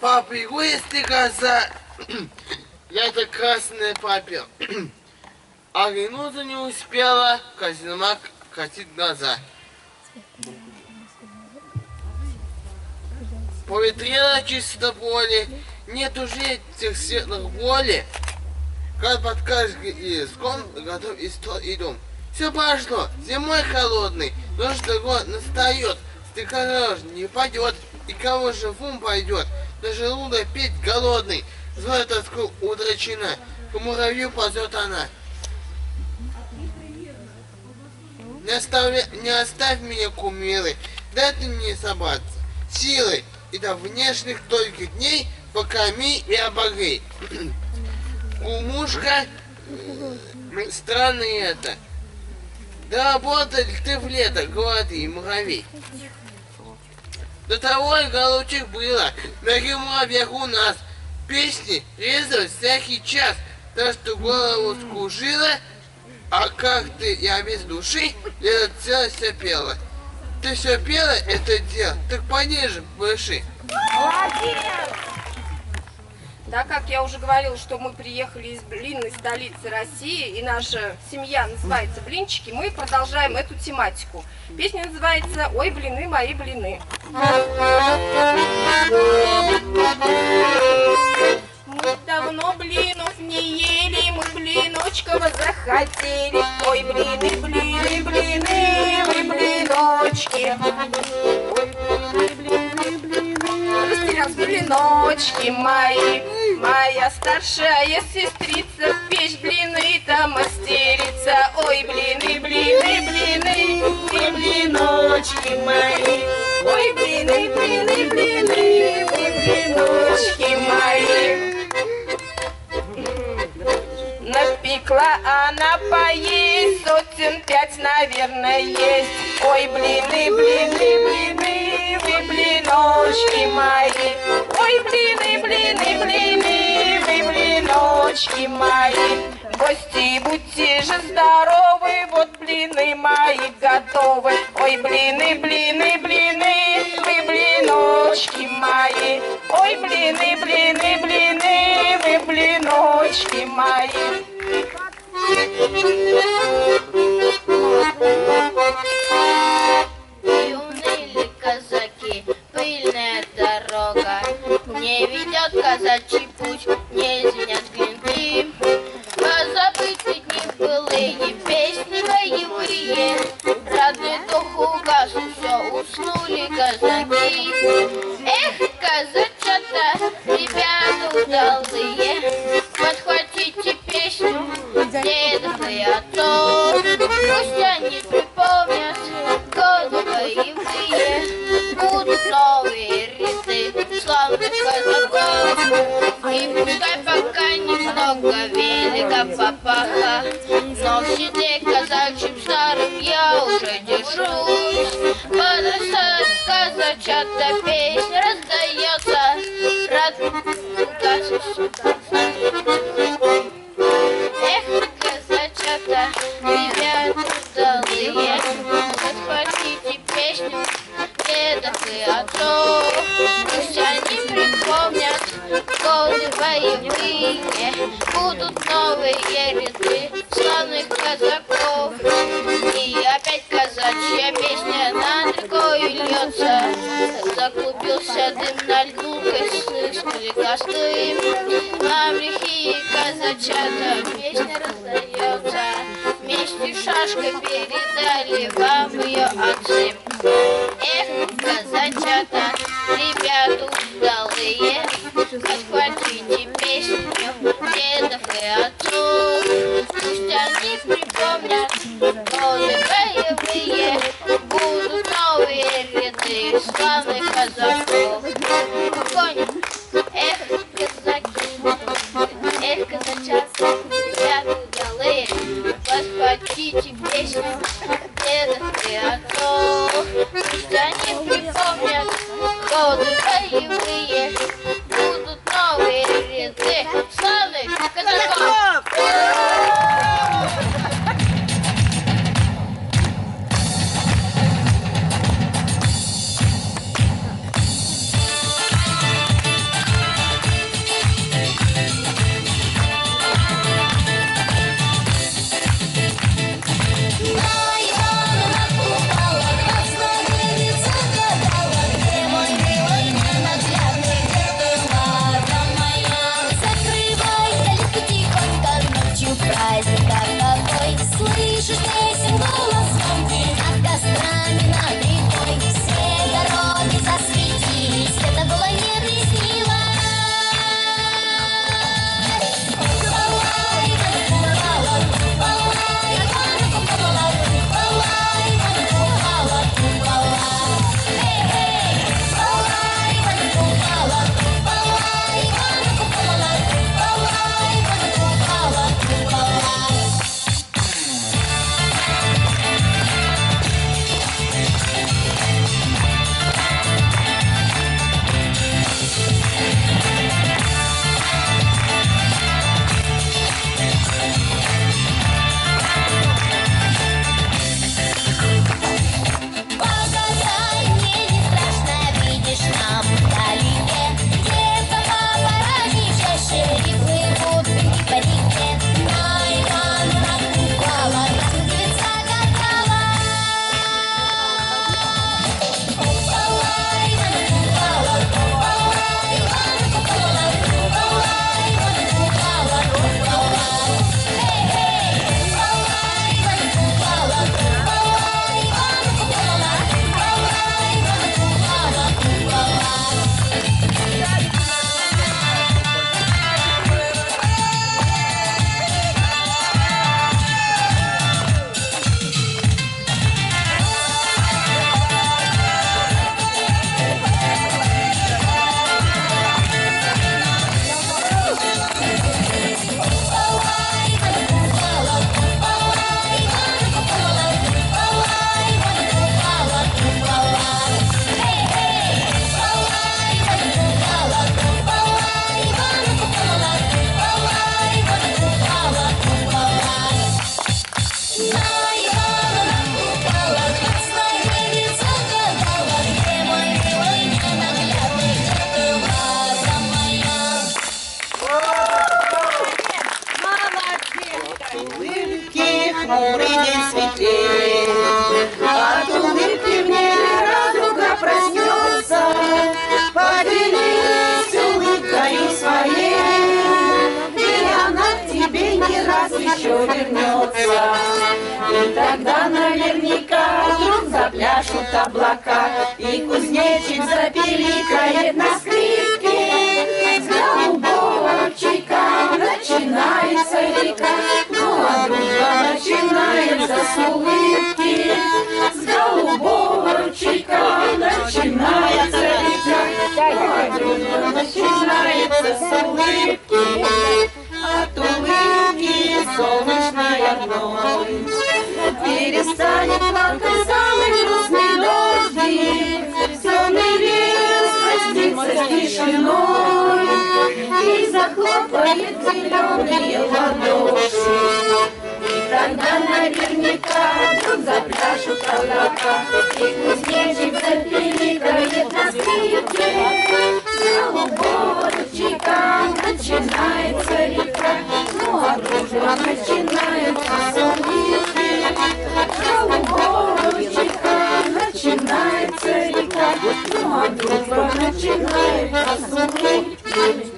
Папа, его если коза, я-то красное папе. А минута не успела, Козермак катит глаза. Поветрело чисто поле, нет уже этих светлых воли. Как под каждым языком готов и стол, и дом. Все пошло, зимой холодный, дождь год настает, стекорож не пойдет, и кого же в ум пойдет, на желудок петь голодный, злая тоску удрачена, к муравью ползет она. Не оставь меня, кумиры, дай ты мне собраться силой, и до внешних только дней покорми и обогрей. Кумушка, странно это. Да работали ты в лето, голоды и муравей. До того и голубчик было, на ремовьях у нас песни резал всякий час, так что голову скружила, а как ты, я без души, я целое все пела. Ты все пела это дело, так пониже, пыши. Молодец! Так как я уже говорила, что мы приехали из блинной столицы России, и наша семья называется «Блинчики», мы продолжаем эту тематику. Песня называется «Ой, блины, мои блины». Мы давно блинов не ели, мы блиночков захотели. Ой, блины, блины, блины, мы блиночки. Ой, блины, блины, растерялся блиночки мои. Моя старшая сестрица печь блины-то мастерица. Ой, блины, блины, блины, и блиночки мои. Ой, блины, блины, блины, и блиночки мои. Напекла она поесть, сотен 5, наверное, есть. Ой, блины, блины, блины, вы блиночки мои. Ой, блины, блины, блины, вы блиночки мои. Гости, будьте же здоровы, вот блины мои готовы. Ой, блины, блины, блины, вы блиночки мои. Ой, блины, блины, блины, вы блиночки мои. Юные ли казаки, пыльная дорога, не ведет казачий путь, не звенят глинты. Позабыть ведь не былые песни боевые, радный дух угас, все уснули казаки. Эх, казачата, ребята удалые, подхватите песню дедов и отцов. Пусть они припомнят годы боевые, будут новые ряды славных казаков. И пускай пока немного велика папаха, но в седле казачьим старым я уже держусь. Подрастает казачата, песня раздается, эх, казачата, ребята удалые, подхватите песню дедов и отцов. Пусть они припомнят годы боевые, будут новые ряды славных казаков. И опять казачья песня над рекою льется, заклубился дым на льду, косыскали косты. На брехи казачата песня раздается, вместе с шашкой передали вам ее отцы. Эх, казачата, ребята удалые, подхватите песню дедов и отцов. Пусть они припомнят годы боевые, будут новые ряды славных казаков. Конь, эх, казаки, эх, казачата, ребята удалые, подхватите песню дедов и отцов. Пусть они припомнят годы боевые, будут новые ряды славных казаков. еще вернется. И тогда наверняка вдруг запляшут облака, и кузнечик запеликает на скрипке. С голубого ручейка начинается река, ну а дружба начинается с улыбки. С голубого ручейка начинается река, ну а дружба начинается с улыбки. От улыбки солнечной одной перестанет плакать самый грустный дождик. Сонный лес простится с тишиной и захлопает зеленые ладоши. И тогда наверняка вдруг запляшут облака, и кузнечик запеликает на скрипке. С голубого ручейка начинается река, ну а дружба начинается с улыбки. С голубого ручейка начинается река, ну а дружба начинается с улыбки.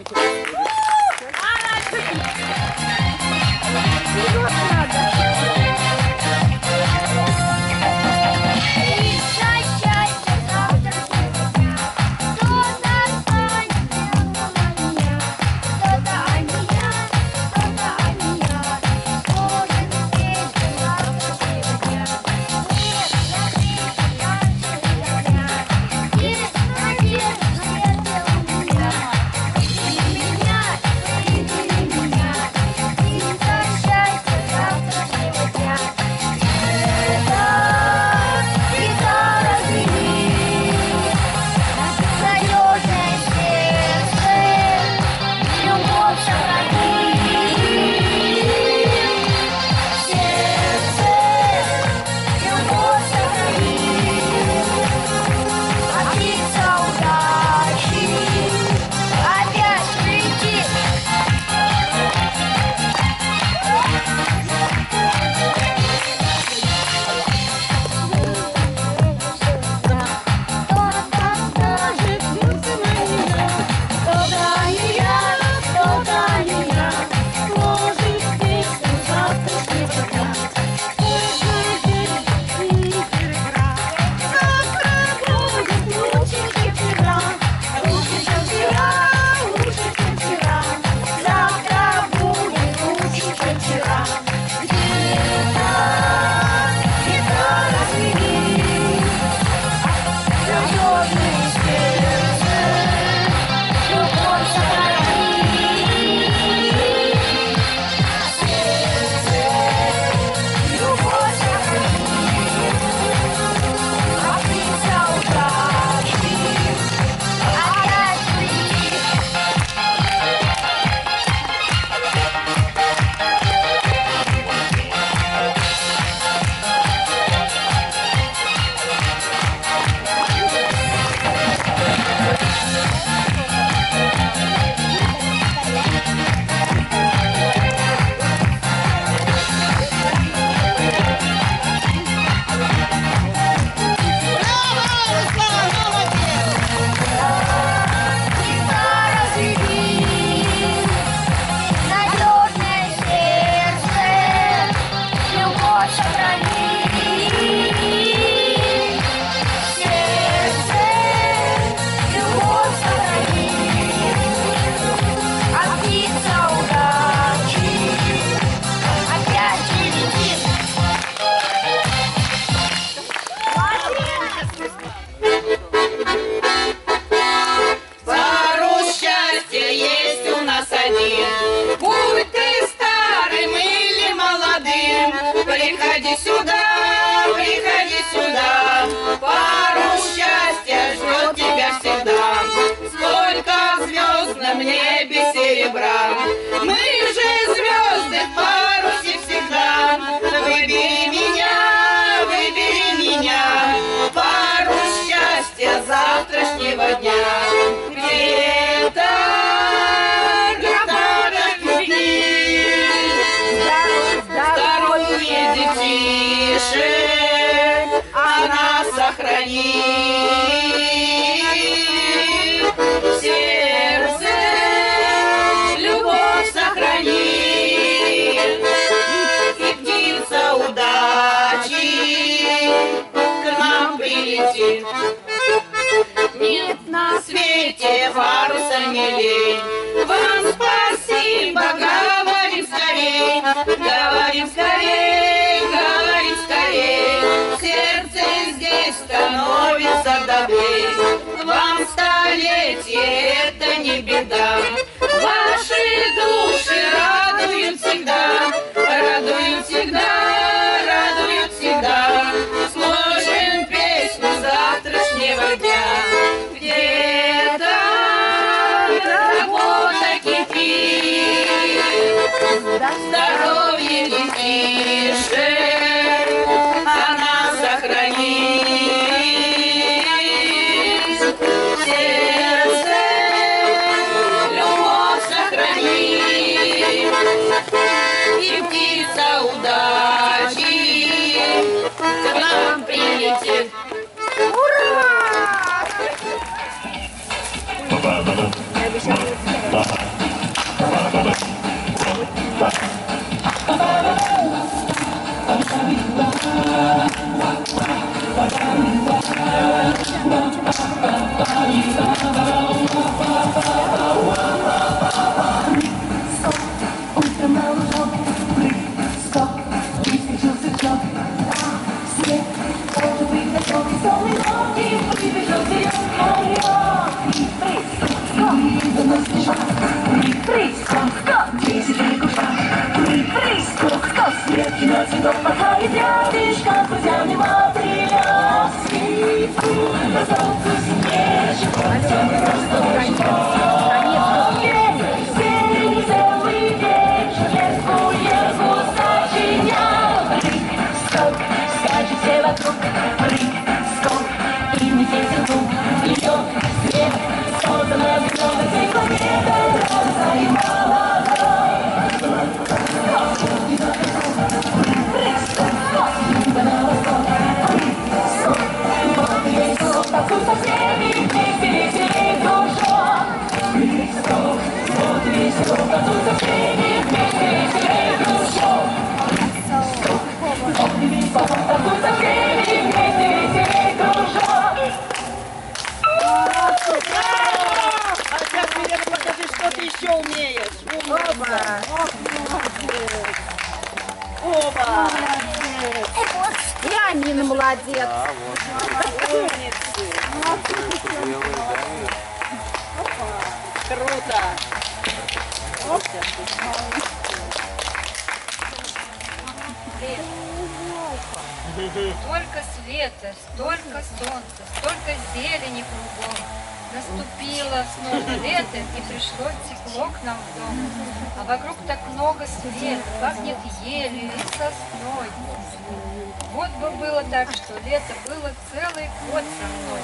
Сердце, любовь сохрани. свете парусами лень. Вам спасибо, говорим скорей, говорим скорей, говорим скорей. Сердце здесь становится добрей. Вам столетие, это не беда. Ваши души радуют всегда, радуют всегда, радуют всегда. Сложим песню завтрашнего дня. Где-то работа кипит, здоровье детишек она сохранит. Сердце любовь сохранит. И птица удачи к нам прилетит. Амина, молодец. Круто. Столько света, столько солнца, столько зелени кругом. Наступило снова лето, и пришло тепло к нам в дом. А вокруг так много света, пахнет елью и сосной. Вот бы было так, что лето было целый год со мной.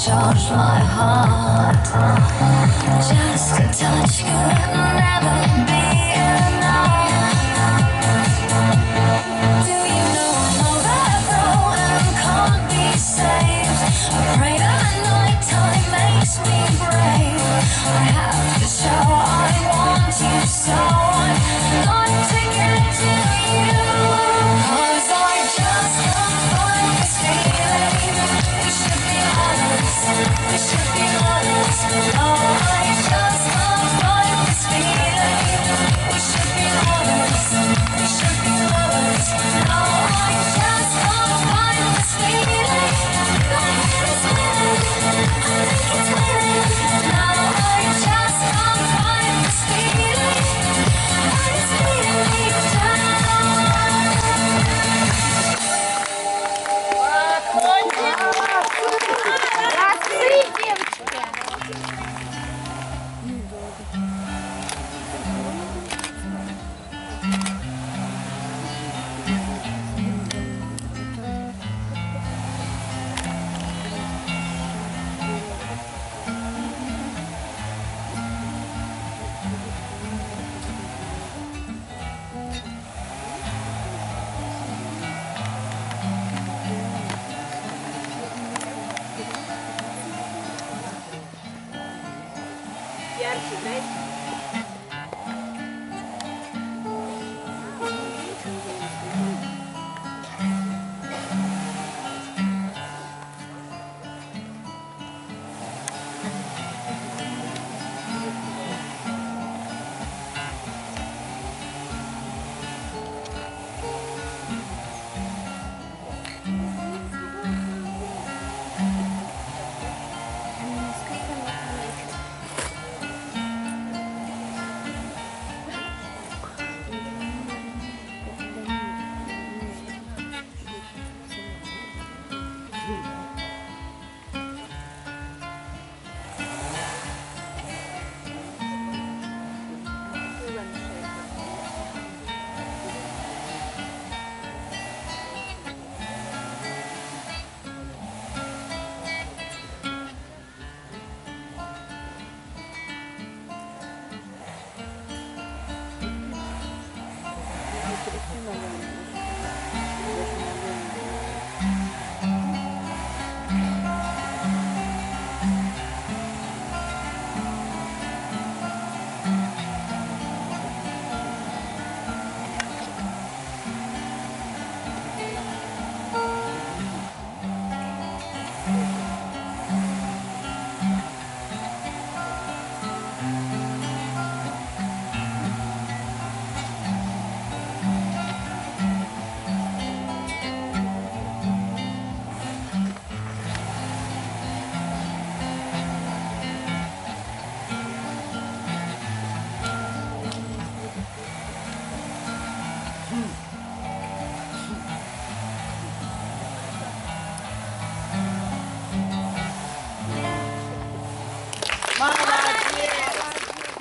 Charge my heart. Just a touch could never be enough. Do you know that though and can't be saved? I have to show I want you so I'm going to get to you. 'Cause I just can't find this feeling. We should be lovers, we should be lovers. No, I just can't find this feeling. We should be lovers, we should be lovers. No, I just can't find this feeling. My head is spinning, I think it's winning. No, I just can't find this feeling. Heart is beating me down. Молодцы, девочки! Ярче, знаете?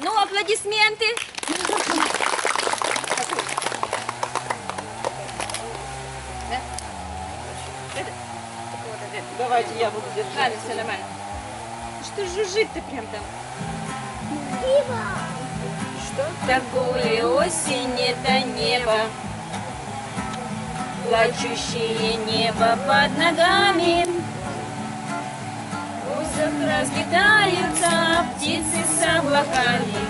Ну, аплодисменты. Давайте я буду держать. Ладно, все нормально. Что жужжит-то прям там? Что такое осень, это небо? Плачущее небо под ногами. В высах разлетаются птицы с облаками.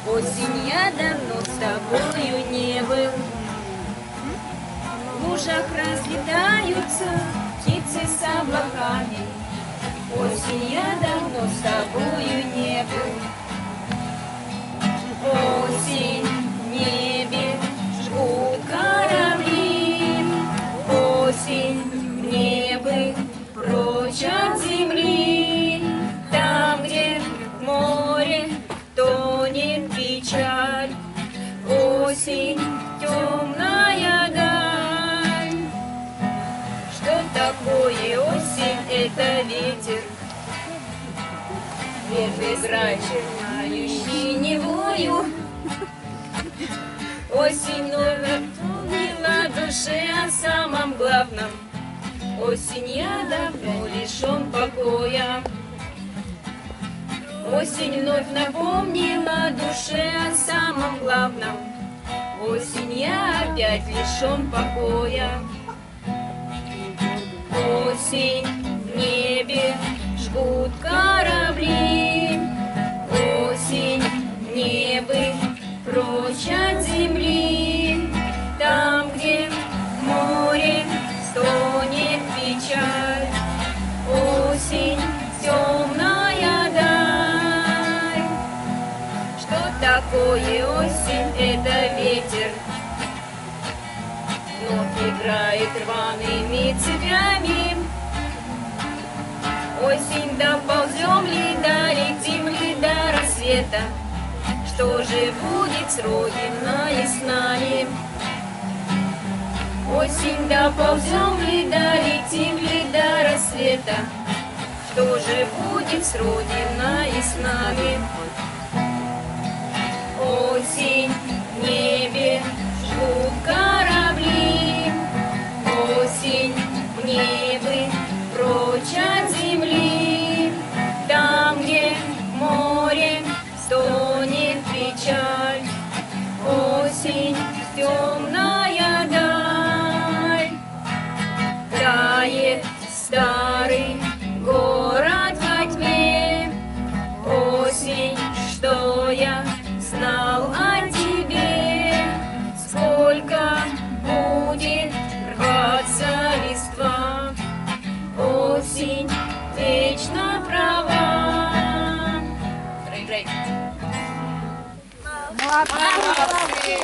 Осень, я давно с тобою не был. В лужах разлетаются птицы с облаками. Осень, я давно с тобою не был. Осень, в небе жгут корабли. Осень, в небе прочь от земли. Там, где в море тонет печаль. Осень, темная даль. Что такое осень? Это ветер. Ветер играющий невою. Осень вновь напомнила душе о самом главном. Осень, я давно лишен покоя. Осень вновь напомнила душе о самом главном. Осень, я опять лишен покоя. Осень, в небе жгут корабли. такое осень, это ветер. Вновь играет рваными цепями. Осень, доползем ли, долетим ли до рассвета? Что же будет с Родиной с нами? Осень, доползем ли, долетим ли до рассвета? Что же будет с Родиной с нами? Осень, в небе жгут корабли. Осень, в небе прочь от земли. Там, где море стонет печаль. Осень, темная даль. Тает старый город во тьме. Осень, что я знал о тебе. Сколько будет рваться листва. Осень вечно права. Молодцы.